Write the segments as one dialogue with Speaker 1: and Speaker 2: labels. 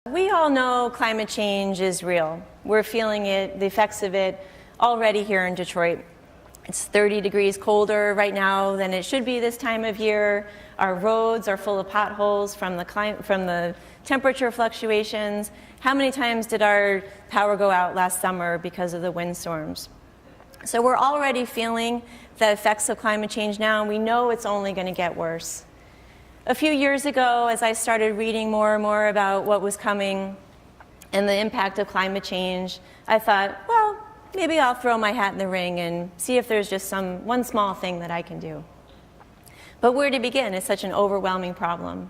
Speaker 1: We all know climate change is real. We're feeling it, the effects of it, already here in Detroit. It's 30 degrees colder right now than it should be this time of year. Our roads are full of potholes from the temperature fluctuations. How many times did our power go out last summer because of the windstorms? So we're already feeling the effects of climate change now, and we know it's only going to get worse. A few years ago, as I started reading more and more about what was coming and the impact of climate change, I thought, well, maybe I'll throw my hat in the ring and see if there's just one small thing that I can do. But where to begin? It's such an overwhelming problem.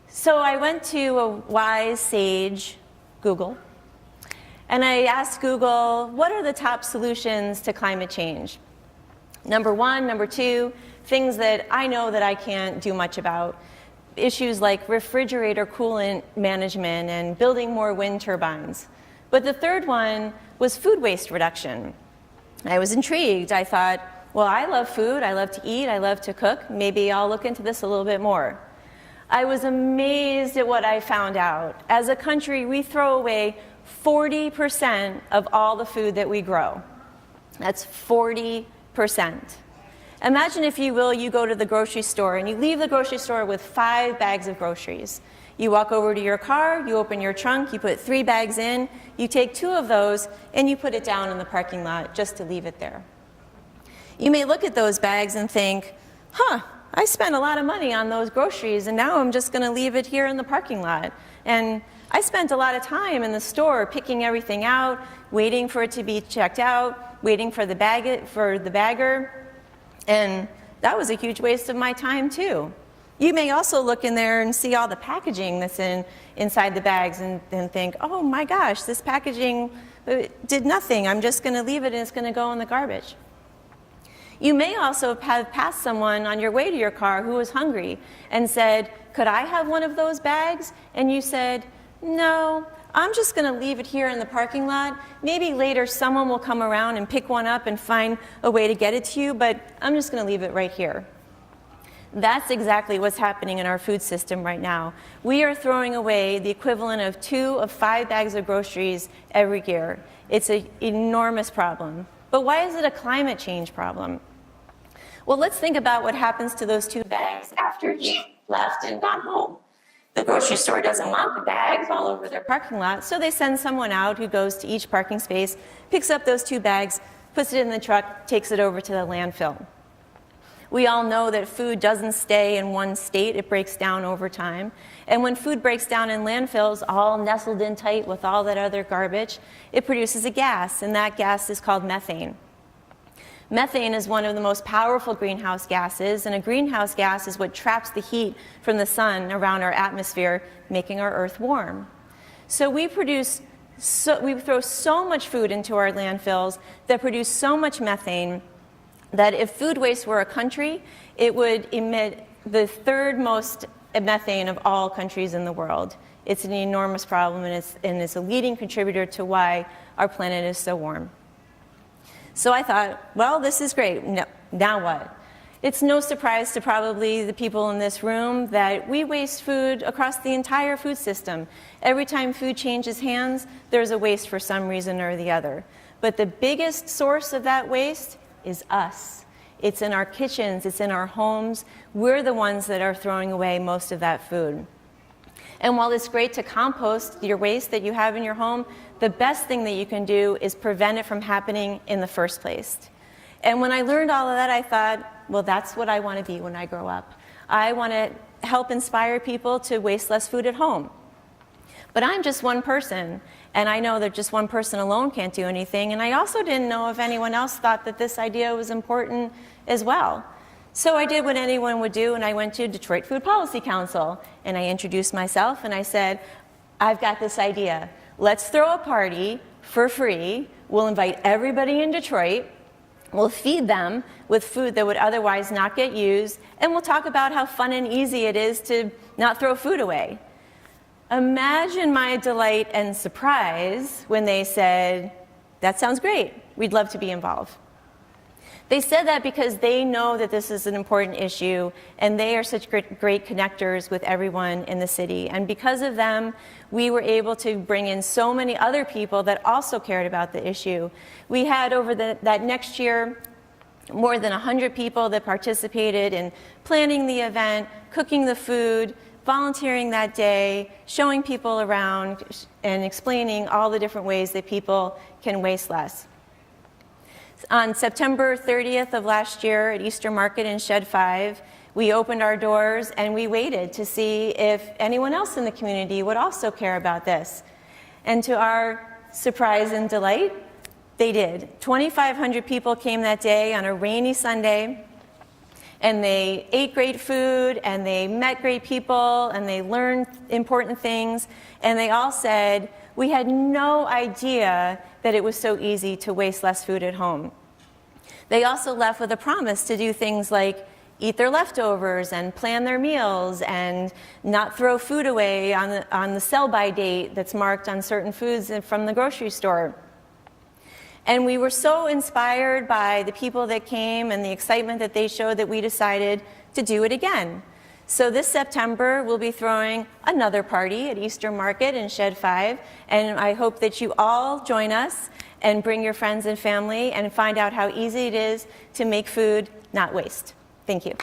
Speaker 1: So I went to a wise sage, Google, and I asked Google, what are the top solutions to climate change? Number one, number two, things that I know that I can't do much about. Issues like refrigerator coolant management and building more wind turbines. But the third one was food waste reduction. I was intrigued. I thought, well, I love food, I love to eat, I love to cook. Maybe I'll look into this a little bit more. I was amazed at what I found out. As a country, we throw away 40% of all the food that we grow. That's 40%. Imagine, if you will, you go to the grocery store and you leave the grocery store with 5 bags of groceries. You walk over to your car, you open your trunk, you put 3 bags in, you take 2 of those, and you put it down in the parking lot just to leave it there. You may look at those bags and think, I spent a lot of money on those groceries, and now I'm just going to leave it here in the parking lot. And I spent a lot of time in the store picking everything out, waiting for it to be checked out, waiting for the bagger, and that was a huge waste of my time too. You may also look in there and see all the packaging that's inside the bags and think, oh my gosh, this packaging did nothing. I'm just going to leave it and it's going to go in the garbage. You may also have passed someone on your way to your car who was hungry and said, could I have one of those bags? And you said, no, I'm just going to leave it here in the parking lot. Maybe later someone will come around and pick one up and find a way to get it to you, but I'm just going to leave it right here. That's exactly what's happening in our food system right now. We are throwing away the equivalent of 2 of 5 bags of groceries every year. It's an enormous problem. But why is it a climate change problem? Well, let's think about what happens to those 2 bags after you left and gone home. The grocery store doesn't want the bags all over their parking lot, so they send someone out who goes to each parking space, picks up those 2 bags, puts it in the truck, takes it over to the landfill. We all know that food doesn't stay in one state, it breaks down over time. And when food breaks down in landfills, all nestled in tight with all that other garbage, it produces a gas, and that gas is called methane. Methane is one of the most powerful greenhouse gases, and a greenhouse gas is what traps the heat from the sun around our atmosphere, making our earth warm. So we throw so much food into our landfills that produce so much methane that if food waste were a country, it would emit the 3rd most methane of all countries in the world. It's an enormous problem, and it's a leading contributor to why our planet is so warm. So I thought, well, this is great. Now what? It's no surprise to probably the people in this room that we waste food across the entire food system. Every time food changes hands, there's a waste for some reason or the other. But the biggest source of that waste is us. It's in our kitchens, it's in our homes. We're the ones that are throwing away most of that food. And while it's great to compost your waste that you have in your home, the best thing that you can do is prevent it from happening in the first place. And when I learned all of that, I thought, well, that's what I want to be when I grow up. I want to help inspire people to waste less food at home. But I'm just one person, and I know that just one person alone can't do anything, and I also didn't know if anyone else thought that this idea was important as well. So I did what anyone would do, and I went to Detroit Food Policy Council, and I introduced myself, and I said, I've got this idea. Let's throw a party for free. We'll invite everybody in Detroit. We'll feed them with food that would otherwise not get used, and we'll talk about how fun and easy it is to not throw food away. Imagine my delight and surprise when they said, that sounds great. We'd love to be involved. They said that because they know that this is an important issue, and they are such great connectors with everyone in the city. And because of them, we were able to bring in so many other people that also cared about the issue. We had over that next year more than 100 people that participated in planning the event, cooking the food, volunteering that day, showing people around, and explaining all the different ways that people can waste less. On September 30th of last year at Easter Market in Shed 5, we opened our doors and we waited to see if anyone else in the community would also care about this. And to our surprise and delight, they did. 2,500 people came that day on a rainy Sunday, and they ate great food, and they met great people, and they learned important things, and they all said, we had no idea that it was so easy to waste less food at home. They also left with a promise to do things like eat their leftovers and plan their meals and not throw food away on the sell-by date that's marked on certain foods from the grocery store. And we were so inspired by the people that came and the excitement that they showed that we decided to do it again. So this September, we'll be throwing another party at Easter Market in Shed 5, and I hope that you all join us and bring your friends and family and find out how easy it is to make food, not waste. Thank you.